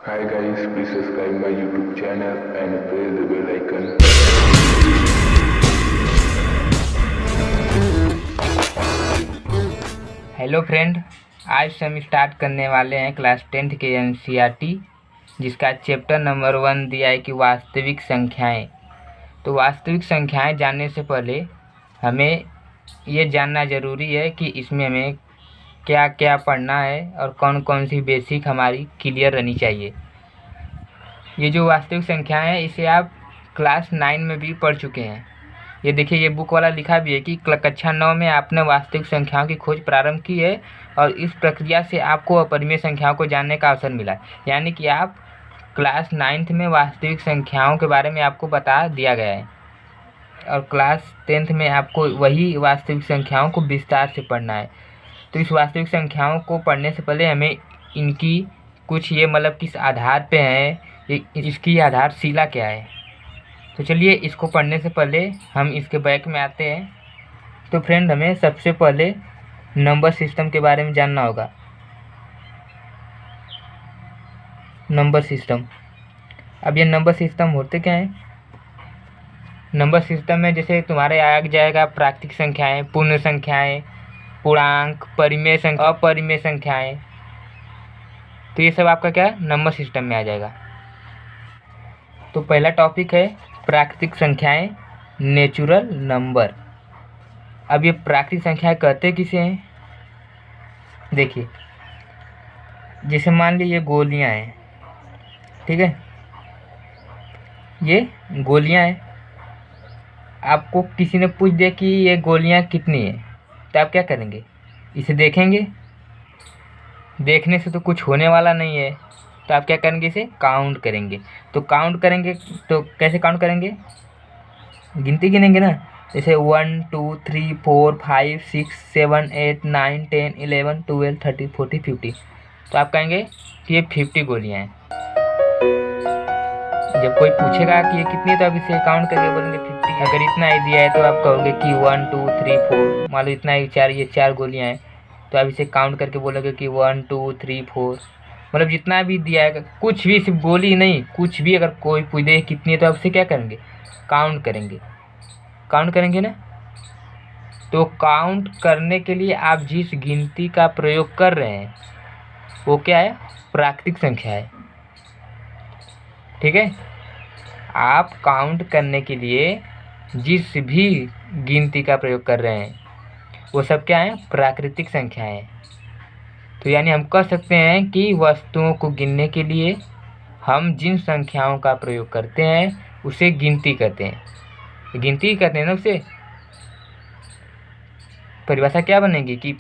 Hi guys, please subscribe my YouTube channel and press the bell icon. Hello friend, आज से हम start करने वाले हैं क्लास 10th के NCERT, जिसका चैप्टर नंबर 1 दिया है कि वास्तविक संख्याएं। तो वास्तविक संख्याएं जानने से पहले हमें ये जानना ज़रूरी है कि इसमें हमें क्या क्या पढ़ना है और कौन कौन सी बेसिक हमारी क्लियर रहनी चाहिए। ये जो वास्तविक संख्याएं हैं इसे आप क्लास 9 में भी पढ़ चुके हैं। ये देखिए, ये बुक वाला लिखा भी है कि कक्षा 9 में आपने वास्तविक संख्याओं की खोज प्रारंभ की है और इस प्रक्रिया से आपको अपरिमेय संख्याओं को जानने का अवसर मिला। यानी कि आप क्लास 9th में वास्तविक संख्याओं के बारे में आपको बता दिया गया है और क्लास 10th में आपको वही वास्तविक संख्याओं को विस्तार से पढ़ना है। तो इस वास्तविक संख्याओं को पढ़ने से पहले हमें इनकी कुछ ये मतलब किस आधार पे है, इसकी आधारशिला क्या है। तो चलिए, इसको पढ़ने से पहले हम इसके बैक में आते हैं। तो फ्रेंड, हमें सबसे पहले नंबर सिस्टम के बारे में जानना होगा। नंबर सिस्टम, अब ये नंबर सिस्टम होते क्या हैं? नंबर सिस्टम में जैसे तुम्हारे आ जाएगा प्राकृतिक संख्याएं, पूर्ण संख्याएं, पूर्णांक, परिमेय संख्या, अपरिमेय संख्याएं। तो ये सब आपका क्या नंबर सिस्टम में आ जाएगा। तो पहला टॉपिक है प्राकृतिक संख्याएं, नेचुरल नंबर। अब ये प्राकृतिक संख्याएं कहते किसे हैं? देखिए, जैसे मान लीजिए ये गोलियां हैं, ठीक है, ये गोलियां हैं। आपको किसी ने पूछ दिया कि ये गोलियां कितनी है, तो आप क्या करेंगे? इसे देखेंगे, देखने से तो कुछ होने वाला नहीं है, तो आप क्या करेंगे? इसे काउंट करेंगे। तो काउंट करेंगे तो कैसे काउंट करेंगे? गिनती गिनेंगे ना, जैसे 1 2 3 4 5 6 7 8 9 10 11 12 13 14 50। तो आप कहेंगे कि ये 50 गोलियां हैं। जब कोई पूछेगा कि ये कितनी है तो आप इसे काउंट करके बोलेंगे 50। अगर इतना ही दिया है तो आप कहोगे कि 1 2 3 4, मान लो इतना ही ये 4 गोलियां हैं, तो आप इसे काउंट करके बोलोगे कि 1 2 3 4। मतलब जितना भी दिया है, कुछ भी, सिर्फ गोली नहीं, कुछ भी अगर कोई पूछ दे कितनी है तो आप उसे क्या करेंगे? काउंट करेंगे। काउंट करेंगे ना। तो काउंट करने के लिए आप जिस गिनती का प्रयोग कर रहे हैं वो क्या है? प्राकृतिक संख्या है, ठीक है। आप काउंट करने के लिए जिस भी गिनती का प्रयोग कर रहे हैं वो सब क्या है? प्राकृतिक संख्याएं हैं। तो यानी हम कह सकते हैं कि वस्तुओं को गिनने के लिए हम जिन संख्याओं का प्रयोग करते हैं उसे गिनती कहते हैं। गिनती कहते हैं ना उसे। परिभाषा क्या बनेगी कि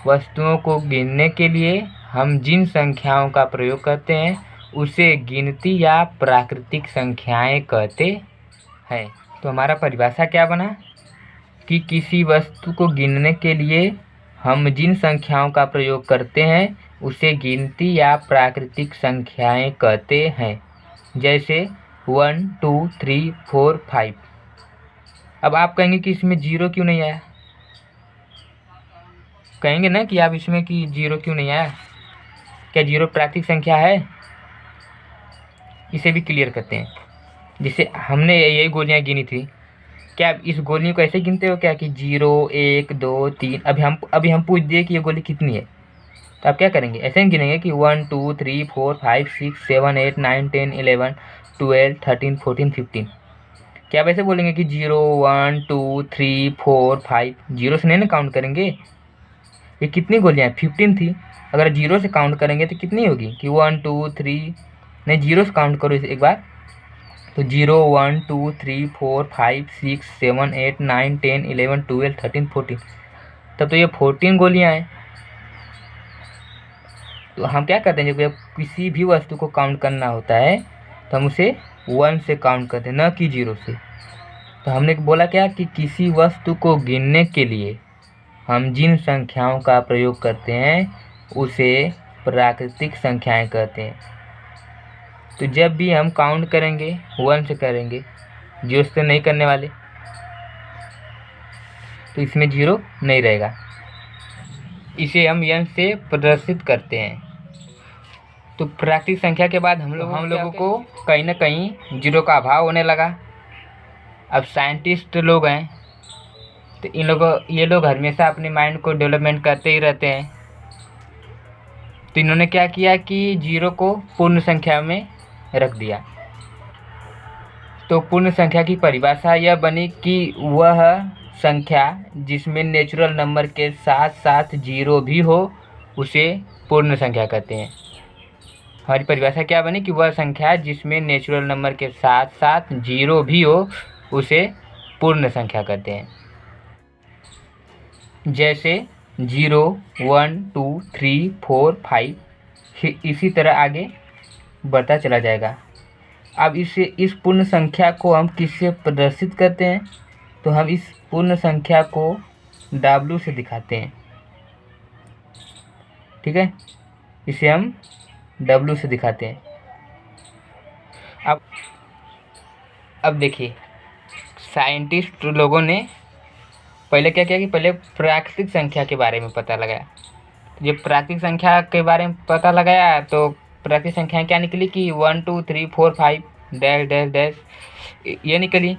वस्तुओं को गिनने के लिए हम जिन संख्याओं का प्रयोग करते हैं उसे गिनती या प्राकृतिक संख्याएं कहते हैं। तो हमारा परिभाषा क्या बना कि किसी वस्तु को गिनने के लिए हम जिन संख्याओं का प्रयोग करते हैं उसे गिनती या प्राकृतिक संख्याएं कहते हैं। जैसे 1 2 3 4 5। अब आप कहेंगे कि इसमें जीरो क्यों नहीं आया? कहेंगे ना कि आप इसमें कि जीरो क्यों नहीं आया? क्या जीरो प्राकृतिक संख्या है? इसे भी क्लियर करते हैं। जैसे हमने यही गोलियां गिनी थी, क्या आप इस गोली को ऐसे गिनते हो क्या कि 0 1 2 3? अभी हम पूछ दिए कि ये गोली कितनी है, तो आप क्या करेंगे? ऐसे ही गिनेंगे कि 1 2 3 4 5 6 7 8 9 10 11 12 13 14 15। क्या आप ऐसे बोलेंगे कि 0 1 2 3 4 5? जीरो से नहीं ना काउंट करेंगे। ये कितनी गोलियां हैं? 15 थी। अगर जीरो से काउंट करेंगे तो कितनी होगी कि 1 2 3? नहीं, जीरो से काउंट करो इसे एक बार। तो 0 1 2 3 4 5 6 7 8 9 10 11 12 13 14। तब तो ये 14 गोलियां हैं। तो हम क्या करते हैं, जब किसी भी वस्तु को काउंट करना होता है तो हम उसे 1 से काउंट करते हैं, न कि 0 से। तो हमने बोला क्या कि किसी वस्तु को गिनने के लिए हम जिन संख्याओं का प्रयोग करते हैं उसे प्राकृतिक संख्याएं कहते हैं। तो जब भी हम काउंट करेंगे 1 से करेंगे, 0 से नहीं करने वाले, तो इसमें 0 नहीं रहेगा। इसे हम n से प्रदर्शित करते हैं। तो प्राकृतिक संख्या के बाद हम लोगों को कहीं ना कहीं जीरो का अभाव होने लगा। अब साइंटिस्ट लोग हैं तो ये लोग हमेशा अपने माइंड को डेवलपमेंट करते ही रहते हैं। तो इन्होंने क्या किया कि जीरो को पूर्ण संख्या में रख दिया। तो पूर्ण संख्या की परिभाषा यह बनी कि वह संख्या जिसमें नेचुरल नंबर के साथ साथ जीरो भी हो उसे पूर्ण संख्या कहते हैं। हमारी परिभाषा क्या बनी कि वह संख्या जिसमें नेचुरल नंबर के साथ साथ जीरो भी हो उसे पूर्ण संख्या कहते हैं। जैसे 0, 1, 2, 3, 4, 5 इसी तरह आगे बढ़ता चला जाएगा। अब इस पूर्ण संख्या को हम किससे प्रदर्शित करते हैं? तो हम इस पूर्ण संख्या को W से दिखाते हैं। ठीक है, इसे हम W से दिखाते हैं। अब देखिए, साइंटिस्ट लोगों ने पहले क्या किया कि पहले प्राकृतिक संख्या के बारे में पता लगाया। जब प्राकृतिक संख्या के बारे में पता लगाया तो प्राकृतिक संख्याएं क्या निकली कि 1, 2, 3, 4, 5 डैश डैश डैश ये निकली।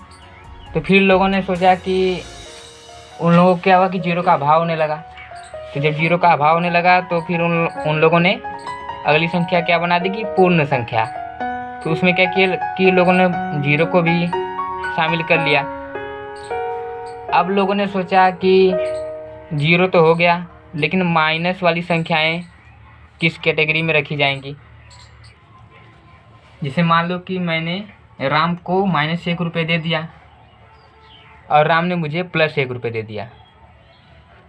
तो फिर लोगों ने सोचा कि उन लोगों को क्या हुआ कि जीरो का अभाव होने लगा। तो जब जीरो का अभाव होने लगा तो फिर उन लोगों ने अगली संख्या क्या बना दी कि पूर्ण संख्या। तो उसमें क्या किया कि लोगों ने जीरो को भी शामिल कर लिया। अब लोगों ने सोचा कि जीरो तो हो गया, लेकिन माइनस वाली संख्याएं किस कैटेगरी में रखी जाएंगी। जैसे मान लो कि मैंने राम को -1 रुपये दे दिया और राम ने मुझे +1 रुपये दे दिया।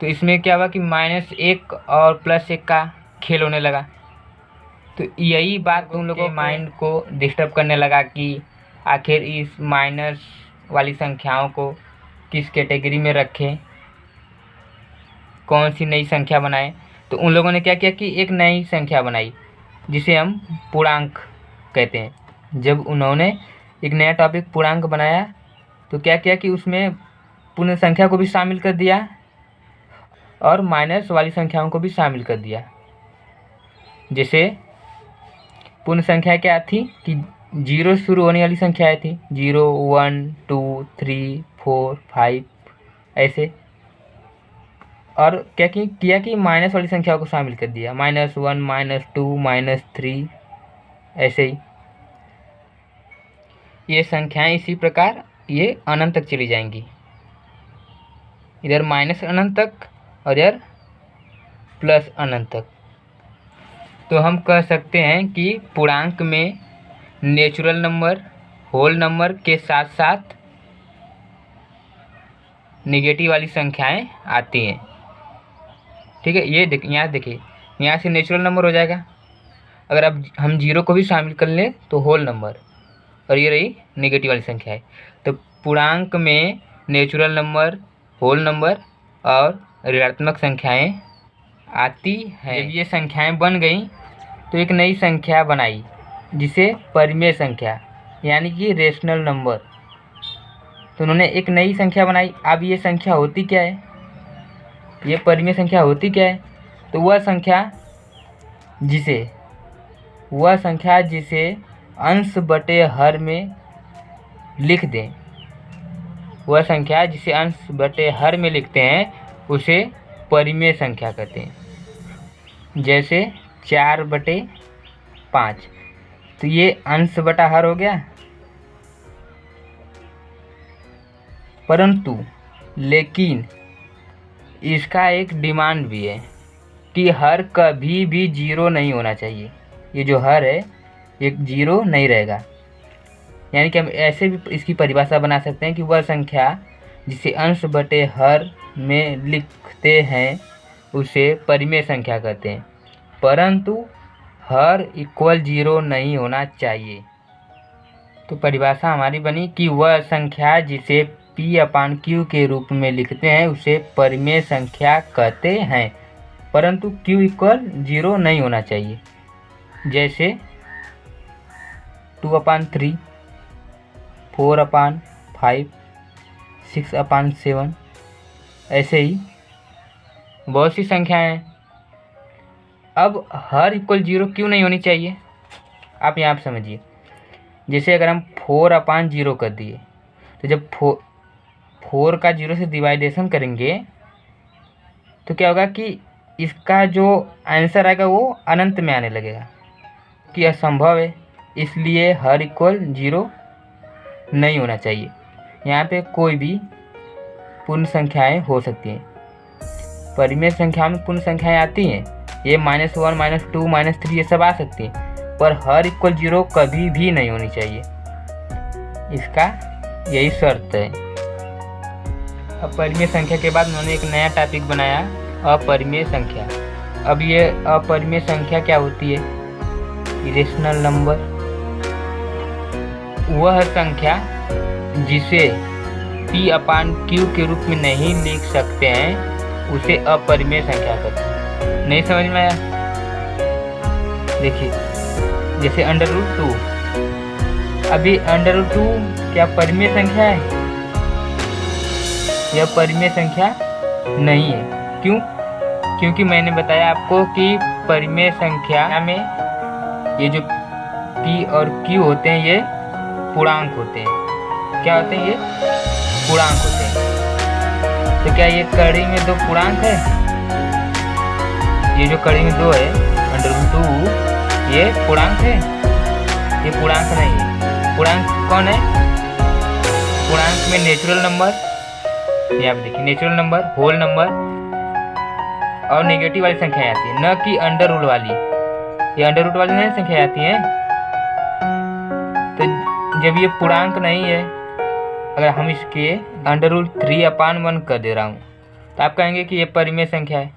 तो इसमें क्या हुआ कि -1 और +1 का खेल होने लगा। तो यही बात उन लोगों के माइंड को डिस्टर्ब करने लगा कि आखिर इस माइनस वाली संख्याओं को किस कैटेगरी में रखें, कौन सी नई संख्या बनाएं। तो उन लोगों ने क्या किया कि एक नई संख्या बनाई जिसे हम पूर्णांक कहते हैं। जब उन्होंने एक नया टॉपिक पूर्णांक बनाया तो क्या किया कि उसमें पूर्ण संख्या को भी शामिल कर दिया और माइनस वाली संख्याओं को भी शामिल कर दिया। जैसे पूर्ण संख्या क्या थी कि 0 शुरू होने वाली संख्याएं थी, 0, 1, 2, 3, 4, 5 ऐसे। और क्या किया कि माइनस वाली संख्याओं को शामिल कर दिया, -1, -2, -3 ऐसे ही। ये संख्याएं इसी प्रकार ये अनंत तक चली जाएंगी, इधर माइनस अनंत तक और इधर प्लस अनंत तक। तो हम कह सकते हैं कि पूर्णांक में नेचुरल नंबर, होल नंबर के साथ साथ नेगेटिव वाली संख्याएं आती हैं। ठीक है, ये यहाँ देखिए, यहाँ से नेचुरल नंबर हो जाएगा। अगर अब हम 0 को भी शामिल कर लें तो होल नंबर, और ये रही नेगेटिव वाली संख्या है। तो पूर्णांक में नेचुरल नंबर, होल नंबर और ऋणात्मक संख्याएं आती हैं। जब ये संख्याएं बन गई तो एक नई संख्या बनाई जिसे परिमेय संख्या यानी कि रेशनल नंबर। तो उन्होंने एक नई संख्या बनाई। अब ये संख्या होती क्या है, ये परिमेय संख्या होती क्या है? तो वह संख्या जिसे अंश बटे हर में लिख दें, वह संख्या जिसे अंश बटे हर में लिखते हैं उसे परिमेय संख्या कहते हैं। जैसे 4/5, तो ये अंश बटा हर हो गया। परंतु लेकिन इसका एक डिमांड भी है कि हर कभी भी 0 नहीं होना चाहिए। ये जो हर है ये 0 नहीं रहेगा। यानी कि हम ऐसे भी इसकी परिभाषा बना सकते हैं कि वह संख्या जिसे अंश बटे हर में लिखते हैं उसे परिमेय संख्या कहते हैं, परंतु हर इक्वल 0 नहीं होना चाहिए। तो परिभाषा हमारी बनी कि वह संख्या जिसे P/Q के रूप में लिखते हैं उसे परिमेय संख्या कहते हैं, परंतु Q इक्वल 0 नहीं होना चाहिए। जैसे 2/3, 4/5, 6/7 ऐसे ही बहुत सी संख्याएं हैं। अब हर इक्वल 0 क्यों नहीं होनी चाहिए, आप यहाँ पर समझिए। जैसे अगर हम 4/0 कर दिए, तो जब 4 का 0 से डिवाइडेशन करेंगे तो क्या होगा कि इसका जो आंसर आएगा वो अनंत में आने लगेगा, कि असंभव है। इसलिए हर इक्वल 0 नहीं होना चाहिए। यहाँ पे कोई भी पूर्ण संख्याएं हो सकती हैं। परिमेय संख्या में पूर्ण संख्याएं आती हैं, ये -1, -2, -3 ये सब आ सकती हैं, पर हर इक्वल 0 कभी भी नहीं होनी चाहिए। इसका यही शर्त है। अपरिमेय संख्या के बाद उन्होंने एक नया टॉपिक बनाया, अपरिमेय संख्या। अब ये अपरिमेय संख्या क्या होती है? इरेशनल नंबर, वह संख्या जिसे P/Q के रूप में नहीं लिख सकते हैं उसे अपरिमेय संख्या कहते हैं। नहीं समझ में आया? देखिए, जैसे √2, अभी √2 क्या परिमेय संख्या है? यह परिमेय संख्या नहीं है। क्यों? क्योंकि मैंने बताया आपको कि परिमेय संख्या में ये जो P और Q होते हैं ये पूर्णांक होते हैं। क्या होते हैं? ये पूर्णांक होते हैं। तो क्या ये कड़ी में 2 पूर्णांक है? ये जो कड़ी में 2 है √2, ये पूर्णांक है? ये पूर्णांक नहीं है। पूर्णांक कौन है? पूर्णांक में नेचुरल नंबर, ये आप देखिए, नेचुरल नंबर, होल नंबर और नेगेटिव वाली संख्याएं आती है, न कि अंडर रूट वाली। ये अंडर रूट वाली नहीं संख्या आती है। तो जब ये पूर्णांक नहीं है, अगर हम इसके √3/1 कर दे रहा हूँ तो आप कहेंगे कि ये परिमेय संख्या है।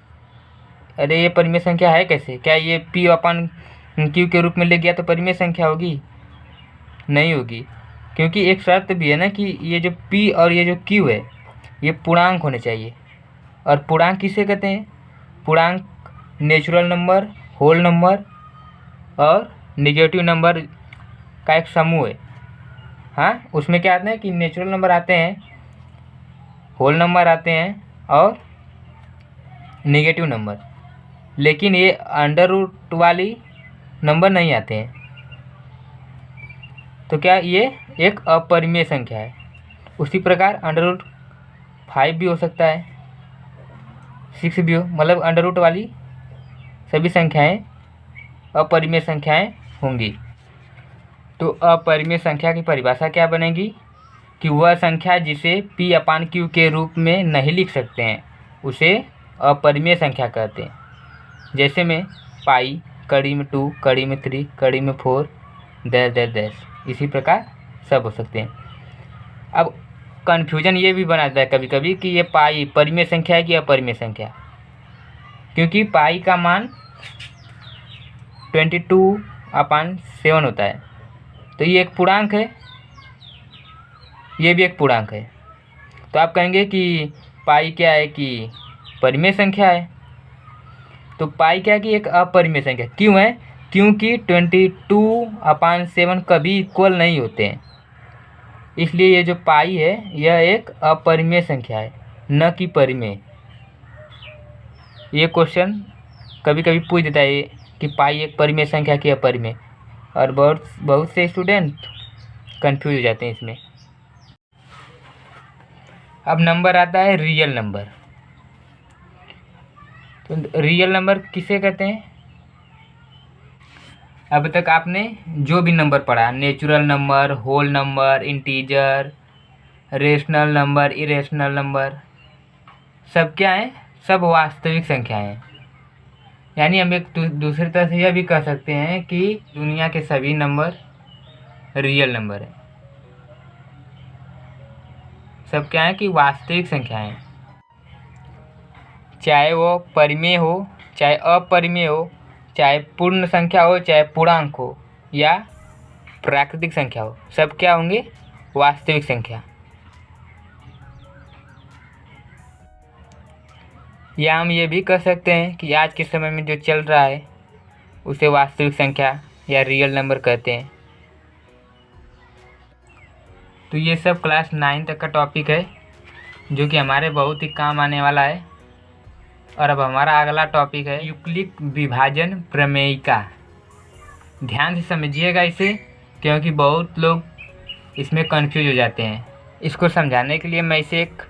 अरे ये परिमेय संख्या है कैसे? क्या ये P/Q के रूप में ले गया तो परिमेय संख्या होगी? नहीं होगी, क्योंकि एक शर्त भी है ना कि ये जो P और ये जो Q है ये पूर्णांक होने चाहिए। और पूर्णांक किसे कहते हैं? पूर्णांक नेचुरल नंबर, होल नंबर और नेगेटिव नंबर का एक समूह है। हाँ, उसमें क्या आते हैं कि नेचुरल नंबर आते हैं, होल नंबर आते हैं और नेगेटिव नंबर, लेकिन ये अंडर रूट वाली नंबर नहीं आते हैं। तो क्या ये एक अपरिमेय संख्या है। उसी प्रकार √5 भी हो सकता है, 6 भी हो, मतलब अंडर रूट वाली सभी संख्याएं अपरिमेय संख्याएं होंगी। तो अपरिमेय संख्या की परिभाषा क्या बनेगी कि वह संख्या जिसे P/Q के रूप में नहीं लिख सकते हैं उसे अपरिमेय संख्या कहते हैं। जैसे में पाई, कड़ी में 2, कड़ी में 3, कड़ी में 4, डैश, इसी प्रकार सब हो सकते हैं। अब कन्फ्यूजन ये भी बनाता है कभी कभी कि ये पाई परिमेय संख्या है कि अपरिमेय संख्या, क्योंकि पाई का मान 22/7 होता है, तो ये एक पूर्णांक है, ये भी एक पूर्णांक है। तो आप कहेंगे कि पाई क्या है कि परिमेय संख्या है। तो पाई क्या है कि एक अपरिमेय संख्या। क्यों है? क्योंकि 22/7 कभी इक्वल नहीं होते हैं, इसलिए ये जो पाई है यह एक अपरिमेय संख्या है, न कि परिमेय। ये क्वेश्चन कभी कभी पूछ देता है कि पाई एक परिमेय संख्या की अपरिमेय, और बहुत से स्टूडेंट कंफ्यूज हो जाते हैं इसमें। अब नंबर आता है रियल नंबर। तो रियल नंबर किसे कहते हैं? अब तक आपने जो भी नंबर पढ़ा, natural number, whole number, integer, rational number, irrational number, सब क्या है? सब वास्तविक संख्याएं हैं। यानी हम एक दूसरी तरह से यह भी कह सकते हैं कि दुनिया के सभी नंबर रियल नंबर है। सब क्या है कि वास्तविक संख्याएं, चाहे वो परिमेय हो, चाहे अपरिमेय हो, चाहे पूर्ण संख्या हो, चाहे पूर्णांक हो या प्राकृतिक संख्या हो, सब क्या होंगे? वास्तविक संख्या। या हम ये भी कह सकते हैं कि आज के समय में जो चल रहा है उसे वास्तविक संख्या या रियल नंबर कहते हैं। तो ये सब क्लास 9 तक का टॉपिक है, जो कि हमारे बहुत ही काम आने वाला है। और अब हमारा अगला टॉपिक है यूक्लिड विभाजन प्रमेयिका। ध्यान से समझिएगा इसे, क्योंकि बहुत लोग इसमें कंफ्यूज हो जाते हैं। इसको समझाने के लिए मैं इसे एक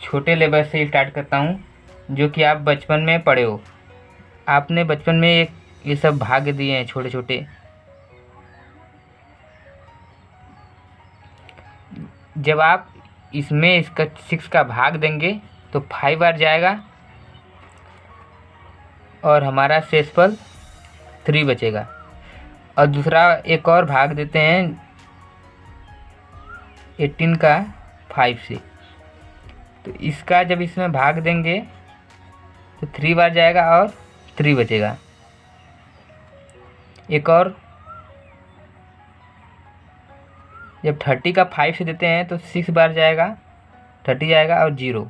छोटे लेवल से स्टार्ट करता हूँ, जो कि आप बचपन में पढ़े हो। आपने बचपन में ये सब भाग दिए हैं छोटे छोटे। जब आप इसमें इसका 6 का भाग देंगे तो 5 बार जाएगा और हमारा शेषफल 3 बचेगा। और दूसरा एक और भाग देते हैं 18 का 5 से, तो इसका जब इसमें भाग देंगे तो 3 बार जाएगा और 3 बचेगा। एक और जब 30 का 5 से देते हैं तो 6 बार जाएगा, 30 जाएगा और 0।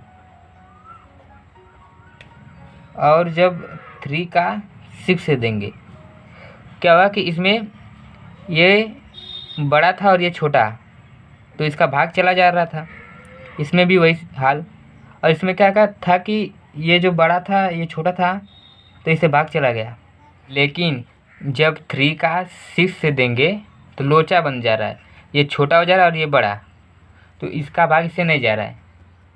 और जब 3 का 6 से देंगे, क्या हुआ कि इसमें ये बड़ा था और ये छोटा, तो इसका भाग चला जा रहा था। इसमें भी वही हाल। और इसमें क्या था कि ये जो बड़ा था ये छोटा था, तो इससे भाग चला गया। लेकिन जब 3 का 6 से देंगे तो लोचा बन जा रहा है, ये छोटा हो जा रहा है और ये बड़ा, तो इसका भाग इससे नहीं जा रहा है।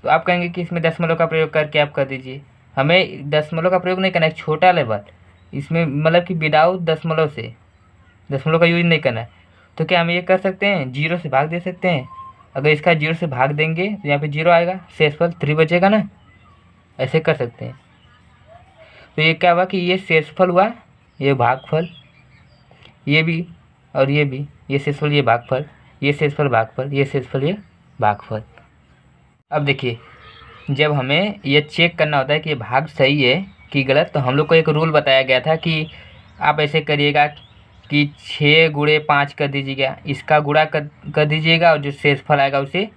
तो आप कहेंगे कि इसमें दशमलव का प्रयोग करके आप कर दीजिए। हमें दशमलव का प्रयोग नहीं करना है, छोटा लेवल इसमें, मतलब कि विदाउट दशमलव से, दशमलव का यूज नहीं करना है। तो क्या हम ये कर सकते हैं, 0 से भाग दे सकते हैं। अगर इसका 0 से भाग देंगे तो यहाँ पे 0 आएगा, शेषफल 3 बचेगा ना, ऐसे कर सकते हैं। तो ये क्या हुआ कि ये शेषफल हुआ, ये भागफल, ये भी और ये भी, ये शेषफल ये भागफल, ये शेषफल भागफल, ये शेषफल ये भागफल। अब देखिए, जब हमें ये चेक करना होता है कि ये भाग सही है कि गलत, तो हम लोग को एक रूल बताया गया था कि आप ऐसे करिएगा कि 6 गुणे 5 कर दीजिएगा, इसका गुणा कर दीजिएगा और जो शेषफल आएगा उसे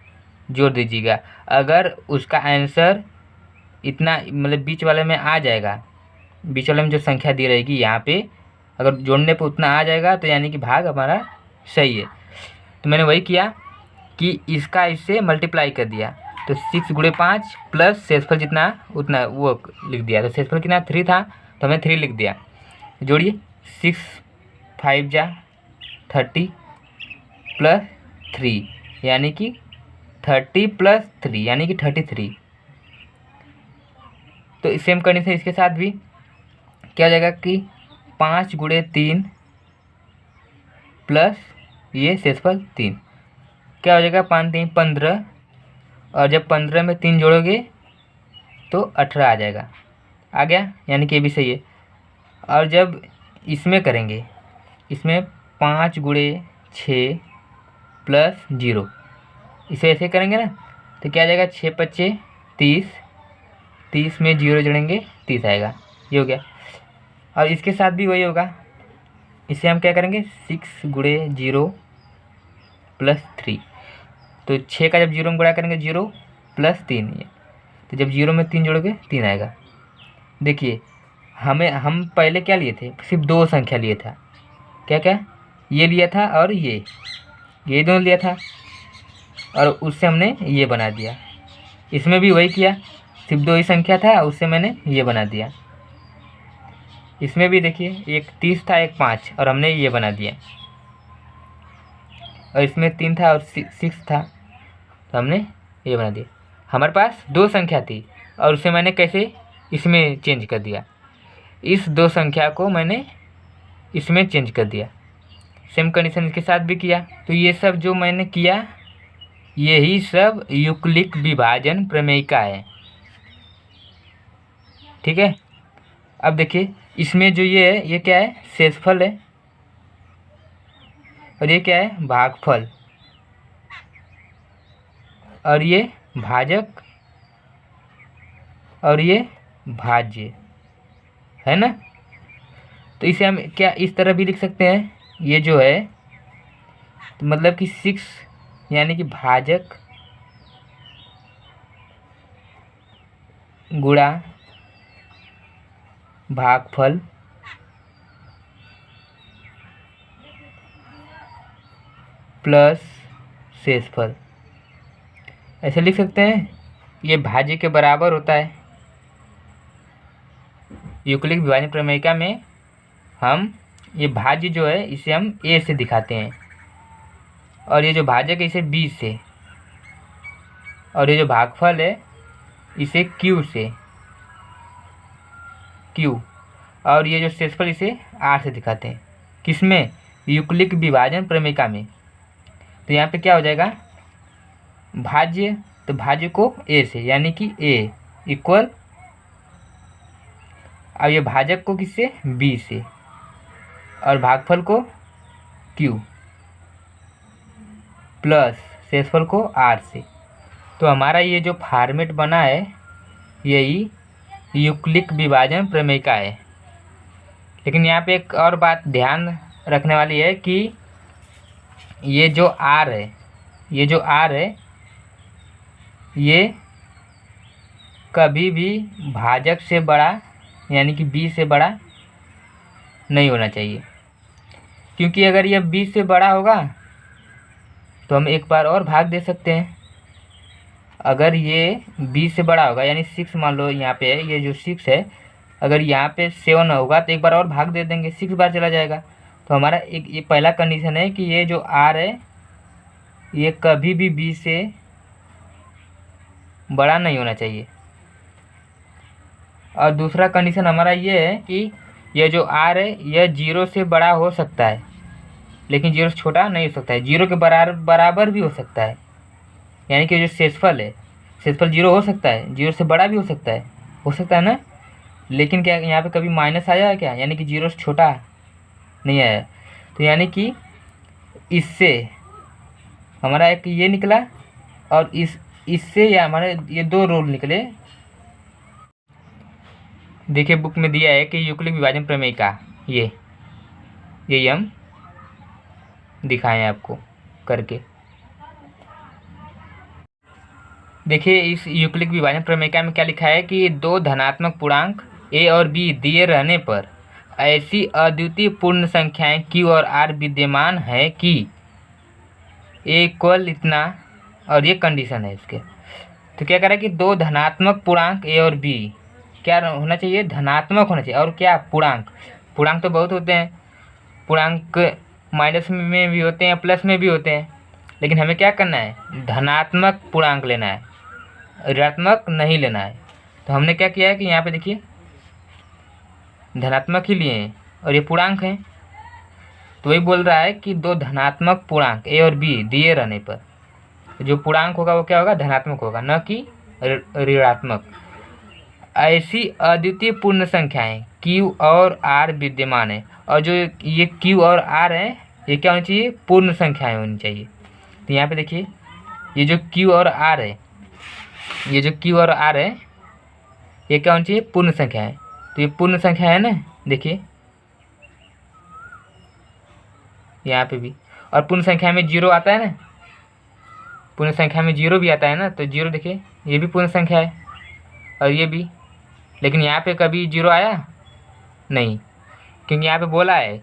जोड़ दीजिएगा। अगर उसका आंसर इतना मतलब बीच वाले में आ जाएगा, बीच वाले में जो संख्या दी रहेगी यहाँ पे, अगर जोड़ने पे उतना आ जाएगा तो यानी कि भाग हमारा सही है। तो मैंने वही किया कि इसका इससे मल्टीप्लाई कर दिया, तो 6 गुणे 5 प्लस शेषफल जितना उतना वो लिख दिया। तो शेषफल कितना 3 था, तो हमने 3 लिख दिया। जोड़िए, 6 5 जा 30 प्लस 3 यानी कि 30 प्लस 3 यानी कि 33। तो सेम कंडीशन इसके साथ भी क्या हो जाएगा कि 5 गुणे 3 प्लस ये शेषफल 3, क्या हो जाएगा 5 3 15, और जब 15 में 3 जोड़ोगे तो 18 आ जाएगा। आ गया, यानी कि ये भी सही है। और जब इसमें करेंगे, इसमें 5 गुणे 6 प्लस 0, इसे ऐसे करेंगे ना, तो क्या आ जाएगा 6 25 30, 30 में 0 जोड़ेंगे 30 आएगा, ये हो गया। और इसके साथ भी वही होगा, इसे हम क्या करेंगे 6 गुणे 0 प्लस 3, तो 6 का जब 0 में गुणा करेंगे 0 प्लस 3, तो जब 0 में 3 जोड़ोगे 3 आएगा। देखिए, हम पहले क्या लिए थे, सिर्फ 2 संख्या लिए था, क्या क्या, ये लिया था और ये दोनों लिया था, और उससे हमने ये बना दिया। इसमें भी वही किया, सिर्फ 2 ही संख्या था, उससे मैंने ये बना दिया। इसमें भी देखिए, एक 30 था एक 5, और हमने ये बना दिया। और इसमें 3 था और 6 था, तो हमने ये बना दिया। हमारे पास 2 संख्या थी और उसे मैंने कैसे इसमें चेंज कर दिया, इस 2 संख्या को मैंने इसमें चेंज कर दिया। सेम कंडीशन इसके साथ भी किया। तो ये सब जो मैंने किया, यही सब यूक्लिड विभाजन प्रमेयिका है, ठीक है। अब देखिए, इसमें जो ये है, ये क्या है, शेषफल है, और ये क्या है, भागफल, और ये भाजक, और ये भाज्य है ना। तो इसे हम क्या इस तरह भी लिख सकते हैं, ये जो है तो मतलब कि 6 यानी कि भाजक गुणा भागफल प्लस शेषफल, ऐसे लिख सकते हैं। ये भाज्य के बराबर होता है, यूक्लिड विभाजन प्रमेयिका में हम ये भाज्य जो है इसे हम a से दिखाते हैं, और ये जो भाजक है इसे b से, और ये जो भागफल है इसे q से, q, और ये जो शेषफल इसे r से दिखाते हैं। किसमें? यूक्लिड विभाजन प्रमेयिका में। तो यहाँ पे क्या हो जाएगा, भाज्य, तो भाज्य को a से, यानी कि a इक्वल, अब ये भाजक को किससे? b से, और भागफल को q प्लस शेषफल को r से। तो हमारा ये जो फॉर्मेट बना है यही यूक्लिड विभाजन प्रमेयिका है। लेकिन यहाँ पे एक और बात ध्यान रखने वाली है कि ये जो r है, ये जो r है ये कभी भी भाजक से बड़ा यानी कि b से बड़ा नहीं होना चाहिए, क्योंकि अगर ये b से बड़ा होगा तो हम एक बार और भाग दे सकते हैं। अगर ये b से बड़ा होगा यानी 6 मान लो यहाँ पे है, ये जो 6 है, अगर यहाँ पे 7 होगा तो एक बार और भाग दे देंगे, 6 बार चला जाएगा। तो हमारा एक ये पहला कंडीशन है कि ये जो r है ये कभी भी b से बड़ा नहीं होना चाहिए। और दूसरा कंडीशन हमारा ये है कि यह जो r है यह 0 से बड़ा हो सकता है, लेकिन 0 से छोटा नहीं हो सकता है, 0 के बराबर भी हो सकता है। यानी कि जो शेषफल है, शेषफल 0 हो सकता है, 0 से बड़ा भी हो सकता है ना। लेकिन क्या यहाँ पे कभी माइनस आया है क्या? यानी कि 0 से छोटा नहीं आया। तो यानी कि इससे हमारा एक ये निकला, और इससे या हमारे ये दो रूल निकले। देखिए बुक में दिया है कि यूक्लिड विभाजन प्रमेयिका, ये हम दिखाएं आपको करके। देखिए इस यूक्लिड विभाजन प्रमेयिका में क्या लिखा है कि दो धनात्मक पूर्णांक a और b दिए रहने पर ऐसी अद्वितीय पूर्ण संख्याएं q और r विद्यमान है कि a इक्वल इतना, और ये कंडीशन है इसके। तो क्या कह रहा है कि दो धनात्मक पूर्णांक a और b क्या होना चाहिए? धनात्मक होना चाहिए। और क्या? पूर्णांक तो बहुत होते हैं, पूर्णांक माइनस में भी होते हैं, प्लस में भी होते हैं, लेकिन हमें क्या करना है? धनात्मक पूर्णांक लेना है, ऋणात्मक नहीं लेना है। तो हमने क्या किया है कि यहाँ पे देखिए धनात्मक ही लिए हैं और ये पूर्णांक हैं। तो वही बोल रहा है कि दो धनात्मक पूर्णांक a और b दिए रहने पर जो पूर्णांक होगा वो क्या होगा? धनात्मक होगा, न कि ऋणात्मक। ऐसी अद्वितीय पूर्ण संख्याएं q और r विद्यमान है, और जो ये q और r है ये क्या होनी चाहिए? पूर्ण संख्याएं होनी चाहिए। तो यहाँ पे देखिए ये जो q और r है, ये जो q और r है ये क्या होनी चाहिए? पूर्ण संख्या है। तो ये पूर्ण संख्या है ना, देखिए यहाँ पे भी। और पूर्ण संख्या में 0 आता है ना, पूर्ण संख्या में 0 भी आता है ना। तो 0 देखिए ये भी पूर्ण संख्या है और ये भी, लेकिन यहाँ पे कभी 0 आया नहीं, क्योंकि यहाँ पे बोला है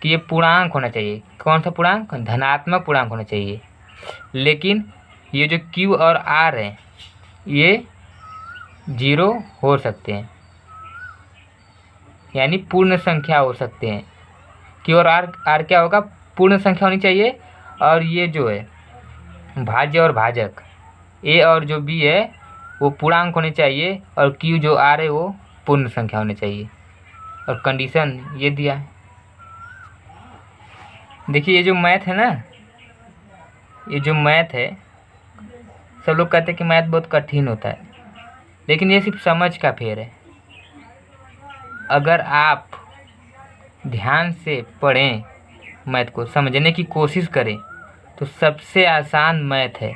कि ये पूर्णांक होना चाहिए। कौन सा पूर्णांक? धनात्मक पूर्णांक होना चाहिए। लेकिन ये जो q और r है ये 0 हो सकते हैं, यानी पूर्ण संख्या हो सकते हैं। q और r क्या होगा? पूर्ण संख्या होनी चाहिए। और ये जो है भाज्य और भाजक a और जो b है वो पूर्णांक होने चाहिए, और q जो r है वो पूर्ण संख्या होनी चाहिए। और कंडीशन ये दिया है। देखिए ये जो मैथ है ना, ये जो मैथ है, सब लोग कहते हैं कि मैथ बहुत कठिन होता है, लेकिन ये सिर्फ समझ का फेर है। अगर आप ध्यान से पढ़ें, मैथ को समझने की कोशिश करें, तो सबसे आसान मैथ है।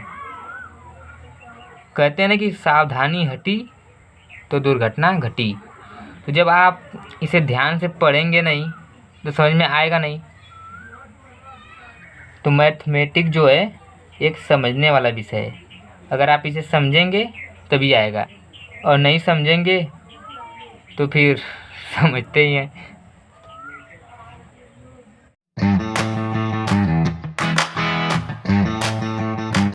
कहते हैं ना कि सावधानी हटी तो दुर्घटना घटी। तो जब आप इसे ध्यान से पढ़ेंगे नहीं तो समझ में आएगा नहीं। तो मैथमेटिक्स जो है एक समझने वाला विषय है। अगर आप इसे समझेंगे तभी आएगा, और नहीं समझेंगे तो फिर समझते ही हैं।